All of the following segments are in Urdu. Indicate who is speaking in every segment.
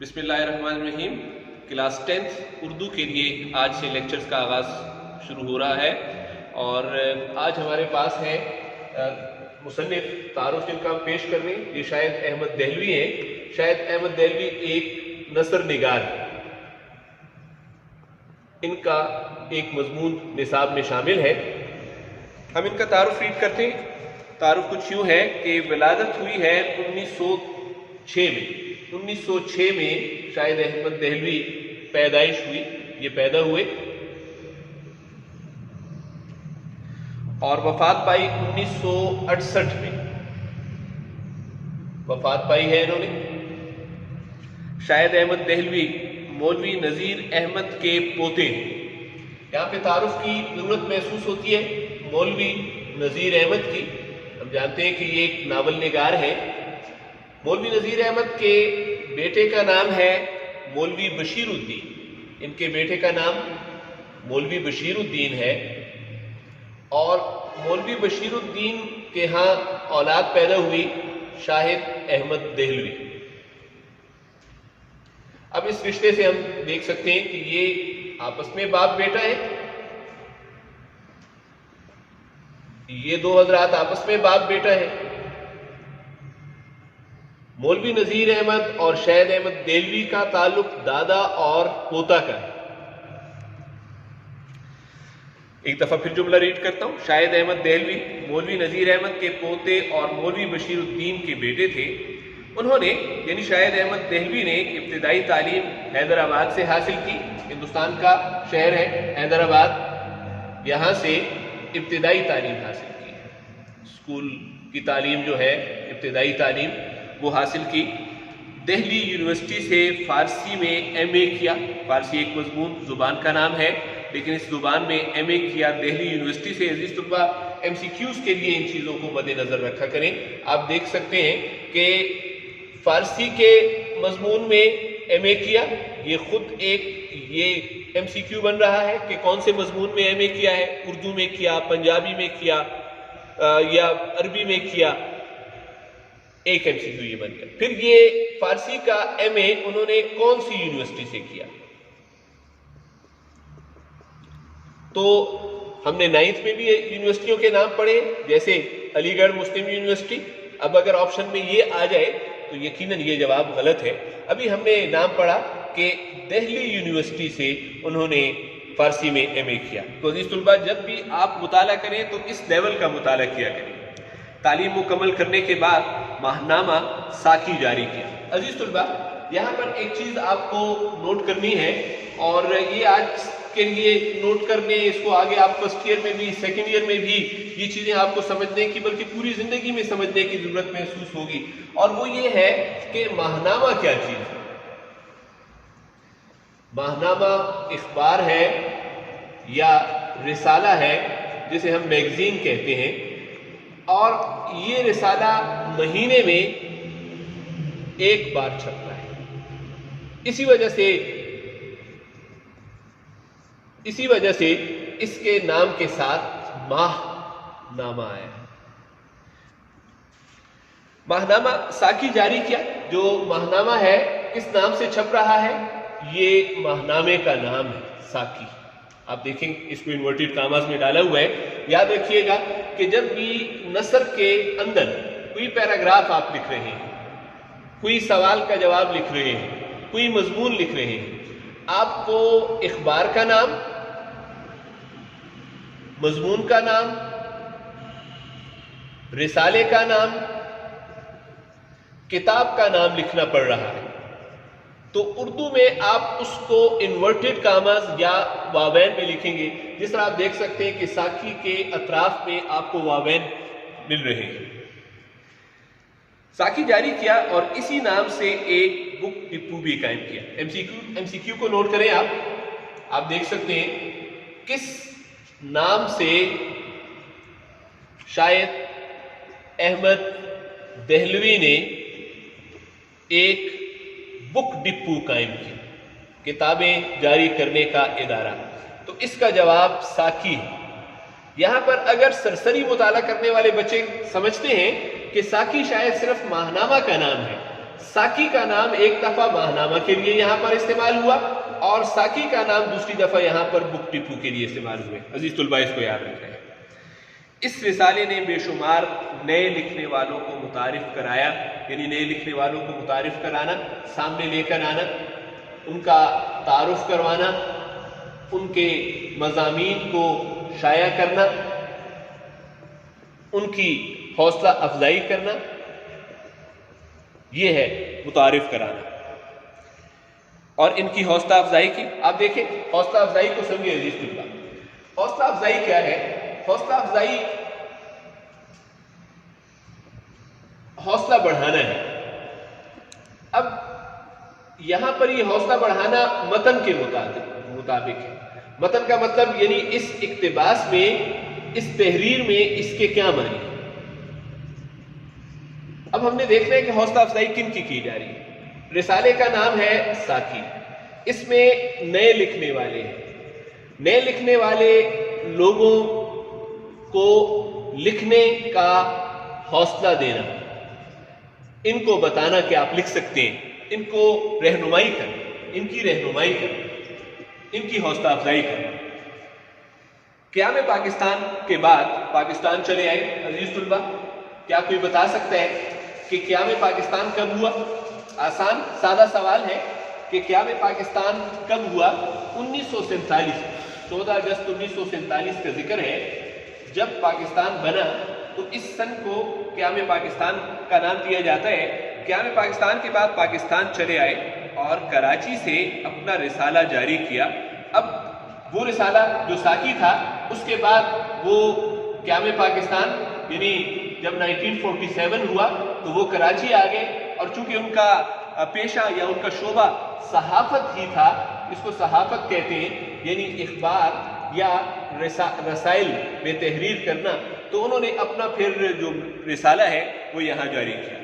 Speaker 1: بسم اللہ الرحمن الرحیم۔ کلاس 10 اردو کے لیے آج سے لیکچرز کا آغاز شروع ہو رہا ہے، اور آج ہمارے پاس ہے مصنف تعارف جن کا ہم پیش کر رہے ہیں۔ یہ شاہد احمد دہلوی ہیں۔ شاہد احمد دہلوی ایک نثر نگار ہے۔ ان کا ایک مضمون نصاب میں شامل ہے۔ ہم ان کا تعارف ریڈ کرتے ہیں۔ تعارف کچھ یوں ہے کہ ولادت ہوئی ہے 1906 میں۔ 1906 میں شاہد احمد دہلوی پیدائش ہوئی، یہ پیدا ہوئے، اور وفات پائی 1968 میں وفات پائی ہے انہوں نے۔ شاہد احمد دہلوی مولوی نذیر احمد کے پوتے ہیں۔ یہاں پہ تعارف کی ضرورت محسوس ہوتی ہے مولوی نذیر احمد کی۔ ہم جانتے ہیں کہ یہ ایک ناول نگار ہے۔ مولوی نذیر احمد کے بیٹے کا نام ہے مولوی بشیر الدین۔ ان کے بیٹے کا نام مولوی بشیر الدین ہے، اور مولوی بشیر الدین کے ہاں اولاد پیدا ہوئی شاہد احمد دہلوی۔ اب اس رشتے سے ہم دیکھ سکتے ہیں کہ یہ آپس میں باپ بیٹا ہے۔ یہ دو حضرات آپس میں باپ بیٹا ہے۔ مولوی نذیر احمد اور شاہد احمد دہلوی کا تعلق دادا اور پوتا کا ہے۔ ایک دفعہ پھر جملہ ریڈ کرتا ہوں۔ شاہد احمد دہلوی مولوی نذیر احمد کے پوتے اور مولوی بشیر الدین کے بیٹے تھے۔ انہوں نے یعنی شاہد احمد دہلوی نے ابتدائی تعلیم حیدرآباد سے حاصل کی۔ ہندوستان کا شہر ہے حیدرآباد، یہاں سے ابتدائی تعلیم حاصل کی۔ اسکول کی تعلیم جو ہے، ابتدائی تعلیم وہ حاصل کی۔ دہلی یونیورسٹی سے فارسی میں ایم اے کیا۔ فارسی ایک مضمون زبان کا نام ہے، لیکن اس زبان میں ایم اے کیا دہلی یونیورسٹی سے۔ عزیز طلبہ، ایم سی کیوز کے لیے ان چیزوں کو مد نظر رکھا کریں۔ آپ دیکھ سکتے ہیں کہ فارسی کے مضمون میں ایم اے کیا، یہ خود ایک ایم سی کیو بن رہا ہے کہ کون سے مضمون میں ایم اے کیا ہے۔ اردو میں کیا، پنجابی میں کیا، یا عربی میں کیا، ایک ایم سی کیو یہ بن گیا۔ پھر یہ فارسی کا ایم اے انہوں نے کون سی یونیورسٹی سے کیا؟ تو ہم نے 9th میں بھی یونیورسٹیوں کے نام پڑھے، جیسے علی گڑھ مسلم یونیورسٹی۔ اب اگر آپشن میں یہ آ جائے تو یقیناً یہ جواب غلط ہے۔ ابھی ہم نے نام پڑھا کہ دہلی یونیورسٹی سے انہوں نے فارسی میں ایم اے کیا۔ تو عزیز طلبہ، جب بھی آپ مطالعہ کریں تو اس لیول کا مطالعہ کیا کریں۔ تعلیم مکمل کرنے کے بعد ماہنامہ ساکی جاری کیا۔ عزیز طلبہ، یہاں پر ایک چیز آپ کو نوٹ کرنی ہے، اور یہ آج کے لیے نوٹ کرنے، اس کو آگے آپ فرسٹ ایئر میں بھی سیکنڈ ایئر میں بھی یہ چیزیں آپ کو سمجھنے کی، بلکہ پوری زندگی میں سمجھنے کی ضرورت محسوس ہوگی، اور وہ یہ ہے کہ ماہنامہ کیا چیز ہے۔ ماہنامہ اخبار ہے یا رسالہ ہے جسے ہم میگزین کہتے ہیں، اور یہ رسالہ مہینے میں ایک بار چھپتا ہے۔ اسی وجہ سے اس کے نام کے ساتھ ماہ نامہ آیا ہے۔ ماہنامہ ساکی جاری کیا۔ جو ماہنامہ ہے کس نام سے چھپ رہا ہے؟ یہ ماہنامے کا نام ہے ساکی۔ آپ دیکھیں اس کو انورٹڈ کاماز میں ڈالا ہوا ہے۔ یاد رکھیے گا کہ جب بھی نثر کے اندر کوئی پیراگراف آپ لکھ رہے ہیں، کوئی سوال کا جواب لکھ رہے ہیں، کوئی مضمون لکھ رہے ہیں، آپ کو اخبار کا نام، مضمون کا نام، رسالے کا نام، کتاب کا نام لکھنا پڑ رہا ہے۔ تو اردو میں آپ اس کو انورٹڈ کاماز یا واوین میں لکھیں گے۔ جس طرح آپ دیکھ سکتے ہیں کہ ساکی کے اطراف میں آپ کو واوین مل رہے ہیں۔ ساکی جاری کیا، اور اسی نام سے ایک بک ڈپو بھی قائم کیا۔ ایم سی کیو کو نوٹ کریں آپ دیکھ سکتے ہیں کس نام سے شاہد احمد دہلوی نے ایک بک ڈپو قائم کیا، کتابیں جاری کرنے کا ادارہ۔ تو اس کا جواب ساکی ہے۔ یہاں پر اگر سرسری مطالعہ کرنے والے بچے سمجھتے ہیں کہ ساکی شاید صرف ماہنامہ کا نام ہے، ساکی کا نام ایک دفعہ ماہنامہ کے لیے یہاں پر استعمال ہوا اور ساکی کا نام دوسری دفعہ یہاں پر بک ٹپو کے لیے استعمال ہوئے. عزیز طلباء اس کو یاد رکھیں. اس رسالے نے بے شمار نئے لکھنے والوں کو متعارف کرایا، یعنی نئے لکھنے والوں کو متعارف کرانا، سامنے لے کر آنا، ان کا تعارف کروانا، ان کے مضامین کو شائع کرنا، ان کی حوصلہ افزائی کرنا، یہ ہے متعارف کرانا. اور ان کی حوصلہ افزائی کی آپ دیکھیں، حوصلہ افزائی کو سمجھیں عزیز طلباء. حوصلہ افزائی کیا ہے؟ حوصلہ افزائی حوصلہ بڑھانا ہے. اب یہاں پر یہ حوصلہ بڑھانا متن کے مطابق ہے. متن کا مطلب یعنی اس اقتباس میں، اس تحریر میں اس کے کیا معنی ہیں. اب ہم نے دیکھنا ہے کہ حوصلہ افزائی کن کی جا رہی ہے. رسالے کا نام ہے ساکی. اس میں نئے لکھنے والے ہیں. نئے لکھنے والے لوگوں کو لکھنے کا حوصلہ دینا، ان کو بتانا کہ آپ لکھ سکتے ہیں، ان کو رہنمائی کرنا، ان کی رہنمائی کرنا، ان کی حوصلہ افزائی کرنا. قیام پاکستان کے بعد پاکستان چلے آئے. عزیز طلباء کیا کوئی بتا سکتا ہے کہ قیام پاکستان کب ہوا؟ آسان سادہ سوال ہے کہ قیام پاکستان کب ہوا؟ 1947. 14 اگست 1947 کا ذکر ہے. جب پاکستان بنا تو اس سن کو قیام پاکستان کا نام دیا جاتا ہے. قیام پاکستان کے بعد پاکستان چلے آئے اور کراچی سے اپنا رسالہ جاری کیا. اب وہ رسالہ جو ساکی تھا، اس کے بعد وہ قیام پاکستان یعنی جب 1947 ہوا تو وہ کراچی آ گئے. اور چونکہ ان کا پیشہ یا ان کا شعبہ صحافت ہی تھا، اس کو صحافت کہتے ہیں، یعنی اخبار یا رسائل میں تحریر کرنا، تو انہوں نے اپنا پھر جو رسالہ ہے وہ یہاں جاری کیا.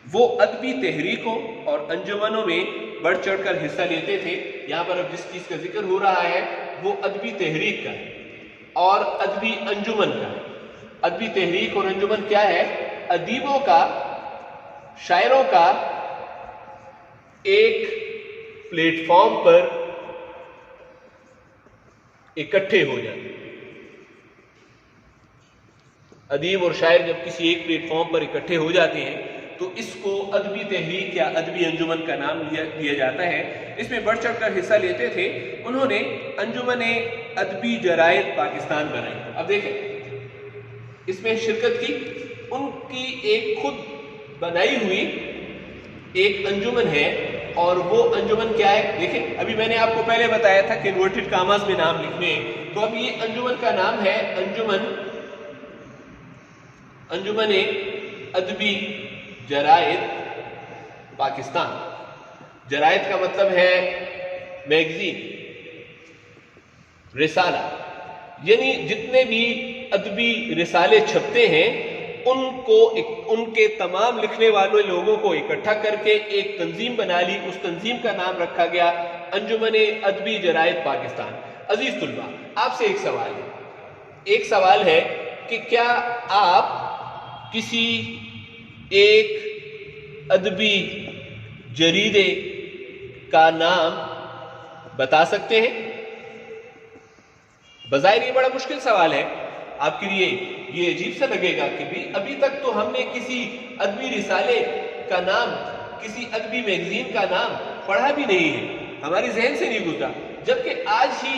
Speaker 1: وہ ادبی تحریکوں اور انجمنوں میں بڑھ چڑھ کر حصہ لیتے تھے. یہاں پر اب جس چیز کا ذکر ہو رہا ہے وہ ادبی تحریک کا ہے اور ادبی انجمن کا ہے. ادبی تحریک اور انجمن کیا ہے؟ ادیبوں کا، شاعروں کا ایک پلیٹ فارم پر اکٹھے ہو جاتے. ادیب اور شاعر جب کسی ایک پلیٹ فارم پر اکٹھے ہو جاتے ہیں تو اس کو ادبی تحریک یا ادبی انجمن کا نام دیا جاتا ہے. اس میں بڑھ چڑھ کر حصہ لیتے تھے. انہوں نے انجمن ادبی جرائد پاکستان بنائی. اب دیکھیں اس میں شرکت کی، ان کی ایک خود بنائی ہوئی ایک انجمن ہے. اور وہ انجمن کیا ہے؟ دیکھیں ابھی میں نے آپ کو پہلے بتایا تھا کہ انورٹڈ کاماز میں نام لکھنے ہیں، تو اب یہ انجمن کا نام ہے انجمن ادبی جرائد پاکستان. جرائد کا مطلب ہے میگزین، رسالہ، یعنی جتنے بھی ادبی رسالے چھپتے ہیں ان کے تمام لکھنے والے لوگوں کو اکٹھا کر کے ایک تنظیم بنا لی. اس تنظیم کا نام رکھا گیا انجمن ادبی جرائد پاکستان. عزیز طلباء آپ سے ایک سوال ہے کہ کیا آپ کسی ایک ادبی جریدے کا نام بتا سکتے ہیں؟ بظاہر یہ بڑا مشکل سوال ہے آپ کے لیے. یہ عجیب سا لگے گا کہ ابھی تک تو ہم نے کسی ادبی رسالے کا نام، کسی ادبی میگزین کا نام پڑھا بھی نہیں ہے، ہمارے ذہن سے نہیں گزرا. جبکہ آج ہی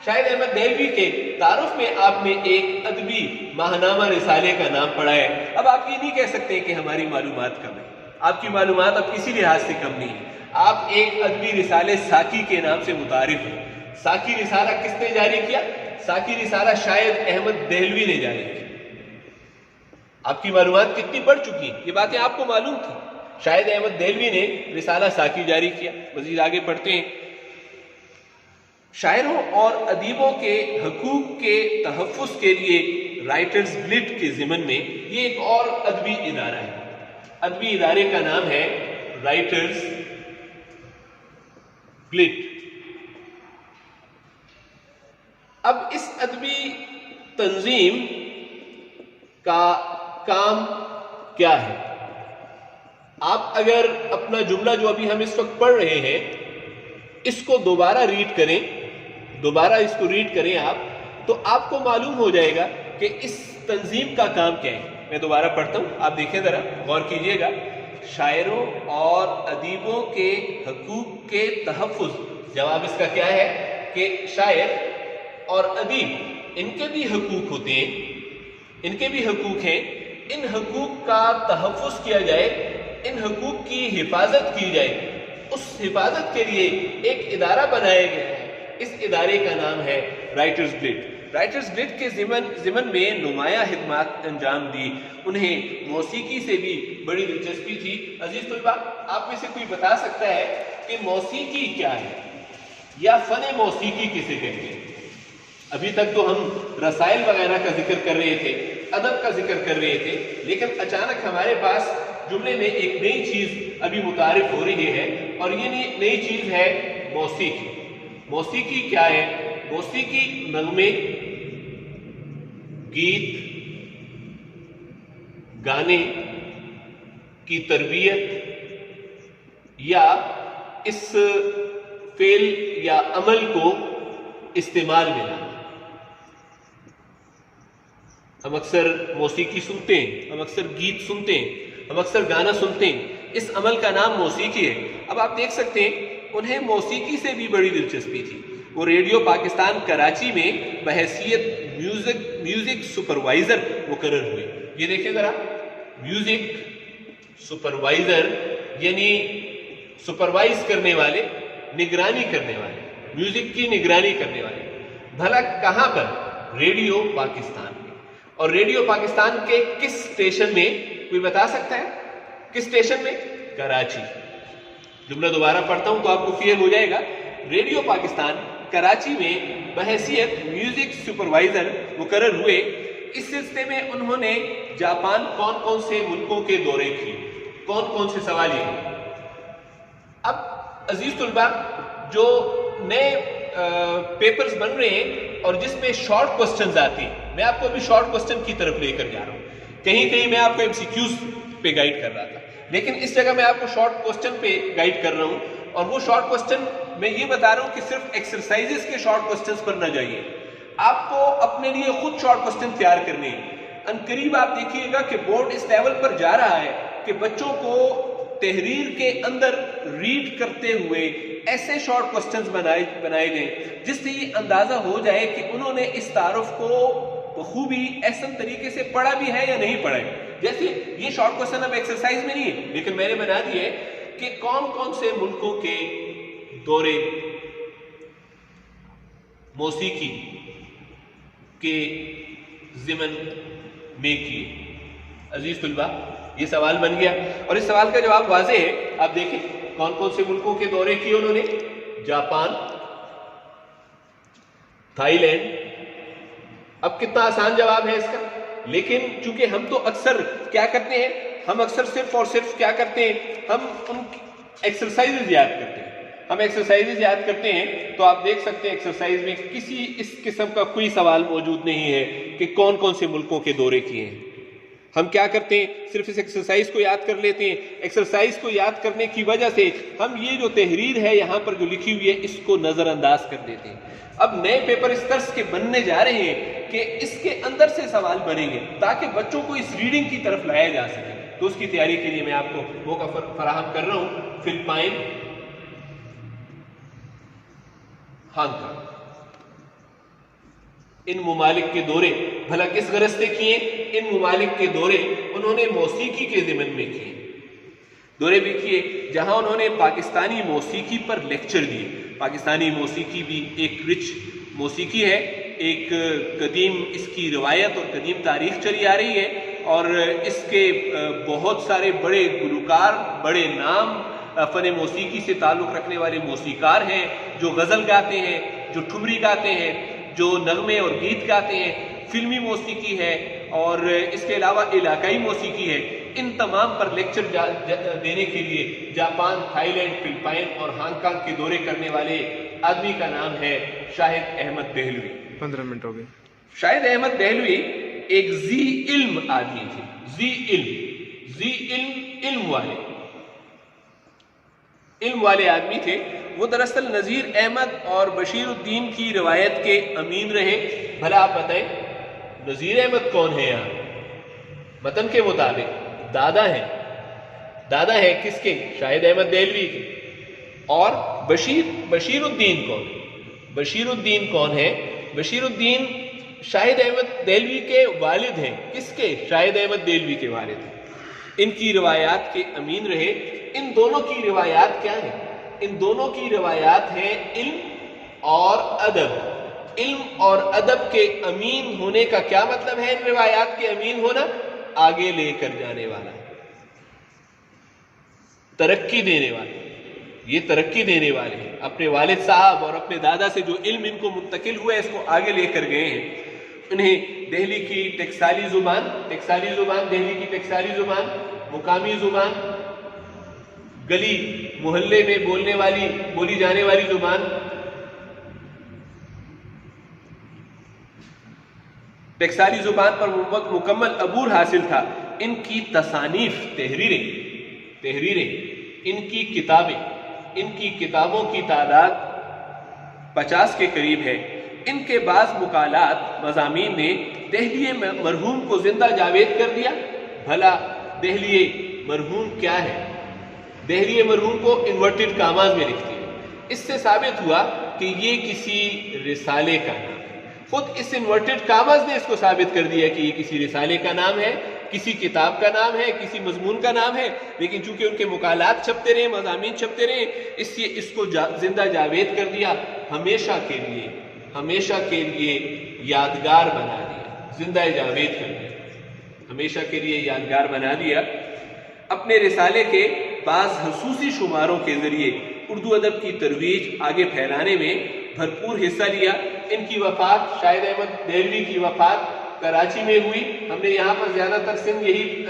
Speaker 1: شاہد احمد دہلوی کے تعارف میں آپ نے ایک ادبی ماہنامہ رسالے کا نام پڑھا ہے. اب آپ یہ نہیں کہہ سکتے کہ ہماری معلومات کم ہے. آپ کی معلومات اب کسی لحاظ سے کم نہیں ہے. آپ ایک ادبی رسالے ساکی کے نام سے متعارف ہیں. ساکی رسالہ کس نے جاری کیا؟ ساکی رسالہ شاہد احمد دہلوی نے جاری کیا. آپ کی معلومات کتنی بڑھ چکی ہیں، یہ باتیں آپ کو معلوم تھی. شاہد احمد دہلوی نے رسالہ ساکی جاری کیا. مزید آگے پڑھتے ہیں. شاعروں اور ادیبوں کے حقوق کے تحفظ کے لیے رائٹرز گلڈ کے ضمن میں یہ ایک اور ادبی ادارہ ہے. ادبی ادارے کا نام ہے رائٹرز گلڈ. اب اس ادبی تنظیم کا کام کیا ہے؟ آپ اگر اپنا جملہ جو ابھی ہم اس وقت پڑھ رہے ہیں اس کو دوبارہ ریڈ کریں، دوبارہ اس کو ریڈ کریں آپ، تو آپ کو معلوم ہو جائے گا کہ اس تنظیم کا کام کیا ہے۔ میں دوبارہ پڑھتا ہوں، آپ دیکھیں ذرا غور کیجئے گا۔ شاعروں اور ادیبوں کے حقوق کے تحفظ، جواب اس کا کیا ہے کہ شاعر اور ادیب ان کے بھی حقوق ہوتے ہیں، ان کے بھی حقوق ہیں، ان حقوق کا تحفظ کیا جائے، ان حقوق کی حفاظت کی جائے۔ اس حفاظت کے لیے ایک ادارہ بنایا گیا ہے، اس ادارے کا نام ہے رائٹرز گلڈ۔ رائٹرز گلڈ کے ضمن میں نمایاں خدمات انجام دی، انہیں موسیقی سے بھی بڑی دلچسپی تھی۔ عزیز طلباء، آپ میں سے کوئی بتا سکتا ہے کہ موسیقی کیا ہے یا فن موسیقی کسے کہتے ہیں؟ ابھی تک تو ہم رسائل وغیرہ کا ذکر کر رہے تھے، ادب کا ذکر کر رہے تھے، لیکن اچانک ہمارے پاس جملے میں ایک نئی چیز ابھی متعارف ہو رہی ہے، اور یہ نئی چیز ہے موسیقی۔ موسیقی کیا ہے؟ موسیقی نغمے، گیت، گانے کی تربیت یا اس فعل یا عمل کو استعمال میں لانا۔ ہم اکثر موسیقی سنتے ہیں، ہم اکثر گیت سنتے ہیں، ہم اکثر گانا سنتے ہیں، اس عمل کا نام موسیقی ہے۔ اب آپ دیکھ سکتے ہیں انہیں موسیقی سے بھی بڑی دلچسپی تھی۔ وہ ریڈیو پاکستان کراچی میں بحیثیت میوزک سپروائزر مقرر ہوئے۔ یہ دیکھیں ذرا، میوزک سپروائزر یعنی سپروائز کرنے والے، نگرانی کرنے والے، میوزک کی نگرانی کرنے والے۔ بھلا کہاں پر؟ ریڈیو پاکستان میں۔ اور ریڈیو پاکستان کے کس اسٹیشن میں؟ کوئی بتا سکتا ہے کس اسٹیشن میں؟ کراچی۔ جملہ دوبارہ پڑھتا ہوں تو آپ کو کلیئر ہو جائے گا۔ ریڈیو پاکستان کراچی میں بحیثیت میوزک سپروائزر مقرر ہوئے۔ اس سلسلے میں انہوں نے جاپان کون کون سے ملکوں کے دورے کیے؟ کون کون سے سوال یہ ہیں؟ اب عزیز طلباء، جو نئے پیپرز بن رہے ہیں اور جس میں شارٹ کوسچنز آتی ہیں، میں آپ کو ابھی شارٹ کوسچن کی طرف لے کر جا رہا ہوں۔ کہیں کہیں میں آپ کو ایم سی کیوز پہ گائیڈ کر رہا تھا، لیکن اس جگہ میں آپ کو شارٹ کوسچن پہ گائیڈ کر رہا ہوں، اور وہ شارٹ کوسچن میں یہ بتا رہا ہوں کہ صرف ایکسرسائزز کے شارٹ کوسچنز پر نہ جائیے، آپ کو اپنے لیے خود شارٹ کوسچن تیار کرنے ہیں۔ ان قریب آپ دیکھیے گا کہ بورڈ اس لیول پر جا رہا ہے کہ بچوں کو تحریر کے اندر ریڈ کرتے ہوئے ایسے شارٹ کوسچنز بنائے گئے جس سے یہ اندازہ ہو جائے کہ انہوں نے اس تعارف کو بخوبی احسن طریقے سے پڑھا بھی ہے یا نہیں پڑھا ہے۔ جیسے یہ شارٹ کوسچن اب ایکسرسائز میں نہیں ہے، لیکن میں نے بنا دیے کہ کون کون سے ملکوں کے دورے موسیقی کے ضمن میں کیے۔ عزیز طلباء، یہ سوال بن گیا، اور اس سوال کا جواب واضح ہے۔ آپ دیکھیں کون کون سے ملکوں کے دورے کیے انہوں نے؟ Japan, Thailand. اب کتنا آسان جواب ہے اس کا، لیکن چونکہ ہم تو اکثر کیا کرتے ہیں، ہم اکثر صرف اور صرف کیا کرتے ہیں، ہم ان ایکسرسائزز یاد کرتے ہیں، ہم ایکسرسائزز یاد کرتے ہیں۔ تو آپ دیکھ سکتے ہیں ایکسرسائز میں کسی اس قسم کا کوئی سوال موجود نہیں ہے کہ کون کون سے ملکوں کے دورے کیے ہیں۔ ہم کیا کرتے ہیں، صرف اس ایکسرسائز کو یاد کر لیتے ہیں۔ ایکسرسائز کو یاد کرنے کی وجہ سے ہم یہ جو تحریر ہے یہاں پر جو لکھی ہوئی ہے اس کو نظر انداز کر دیتے ہیں۔ اب نئے پیپر اس طرح کے بننے جا رہے ہیں کہ اس کے اندر سے سوال بنیں گے تاکہ بچوں کو اس ریڈنگ کی طرف لایا جا سکے۔ تو اس کی تیاری کے لیے میں آپ کو موقع فراہم کر رہا ہوں۔ فلپائن، ہانگ کانگ، ان ممالک کے دورے بھلا کس غرض سے کیے؟ ان ممالک کے دورے انہوں نے موسیقی کے ضمن میں کیے، دورے بھی کیے جہاں انہوں نے پاکستانی موسیقی پر لیکچر دیے۔ پاکستانی موسیقی بھی ایک رچ موسیقی ہے، ایک قدیم اس کی روایت اور قدیم تاریخ چلی آ رہی ہے، اور اس کے بہت سارے بڑے گلوکار، بڑے نام فن موسیقی سے تعلق رکھنے والے موسیقار ہیں، جو غزل گاتے ہیں، جو ٹھمری گاتے ہیں، جو نغمے اور گیت گاتے ہیں۔ فلمی موسیقی ہے اور اس کے علاوہ علاقائی موسیقی ہے۔ ان تمام پر لیکچر دینے کے لیے جاپان، تھائی لینڈ، فلپائن اور ہانگ کانگ کے دورے کرنے والے آدمی کا نام ہے شاہد احمد دہلوی۔
Speaker 2: 15 منٹ ہو گئے۔
Speaker 1: شاہد احمد دہلوی ایک ذی علم آدمی تھے، ذی علم، ذی علم، علم والے۔ علم والے آدمی تھے. وہ دراصل نذیر احمد اور بشیر الدین کی روایت کے امین رہے. بھلا آپ بتائیں نذیر احمد کون ہے یہاں؟ متن کے مطابق دادا ہیں. دادا ہے کس کے؟ شاہد احمد دہلوی کے. اور بشیر الدین کون ہے؟ بشیر الدین کون ہے؟ بشیر الدین شاہد احمد دہلوی کے والد ہیں. کس کے؟ شاہد احمد دہلوی کے والد ہیں. ان کی روایات کے امین رہے. ان دونوں کی روایات کیا ہیں؟ ان دونوں کی روایات ہیں علم اور ادب. علم اور ادب کے امین ہونے کا کیا مطلب ہے؟ ان روایات کے امین ہونا آگے لے کر جانے والا، ترقی دینے والے. یہ ترقی دینے والے ہیں. اپنے والد صاحب اور اپنے دادا سے جو علم ان کو منتقل ہوا ہے اس کو آگے لے کر گئے ہیں. انہیں دہلی کی ٹکسالی زبان، دہلی کی ٹکسالی زبان، مقامی زبان، گلی محلے میں بولی جانے والی زبان، ٹکسالی زبان پر مکمل عبور حاصل تھا. ان کی تصانیف، تحریریں، ان کی کتابیں، ان کی کتابوں کی تعداد 50 کے قریب ہے. ان کے بعض مقالات، مضامین نے دہلی مرحوم کو زندہ جاوید کر دیا. بھلا دہلی مرحوم کیا ہے؟ دہلی مرحوم کو انورٹڈ کاماز میں لکھتی ہے. اس سے ثابت ہوا کہ یہ کسی رسالے کا نام ہے. خود اس انورٹڈ کاماز نے اس کو ثابت کر دیا کہ یہ کسی رسالے کا نام ہے، کسی کتاب کا نام ہے، کسی مضمون کا نام ہے. لیکن چونکہ ان کے مقالات چھپتے رہے، مضامین چھپتے رہے، اس لیے اس کو زندہ جاوید کر دیا. ہمیشہ کے لیے یادگار بنا دیا، زندہ جاوید کر دیا، ہمیشہ کے لیے یادگار بنا دیا. اپنے رسالے کے بعض خصوصی شماروں کے ذریعے اردو ادب کی ترویج آگے پھیلانے میں بھرپور حصہ لیا. ان کی وفات، شاہد احمد دہلوی کی وفات کراچی میں ہوئی. ہم نے یہاں پر زیادہ تر سندھ یہی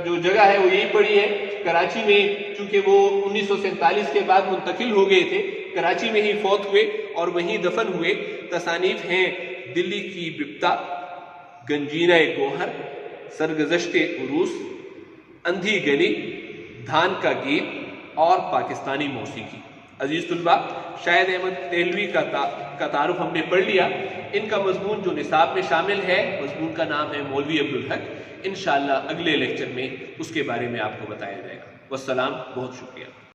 Speaker 1: جو جگہ ہے وہ یہی پڑھی ہے. کراچی میں چونکہ وہ 1947 کے بعد منتقل ہو گئے تھے، کراچی میں ہی فوت ہوئے اور وہیں دفن ہوئے. تصانیف ہیں دلی کی بپتا، گنجینہ گوہر، سرگزشت عروس، اندھی گلی، دھان کا گیت اور پاکستانی موسیقی. عزیز طلباء، شاہد احمد دہلوی کا تعارف ہم نے پڑھ لیا. ان کا مضمون جو نصاب میں شامل ہے، مضمون کا نام ہے مولوی عبدالحق. انشاءاللہ اگلے لیکچر میں اس کے بارے میں آپ کو بتایا جائے گا. والسلام، بہت شکریہ.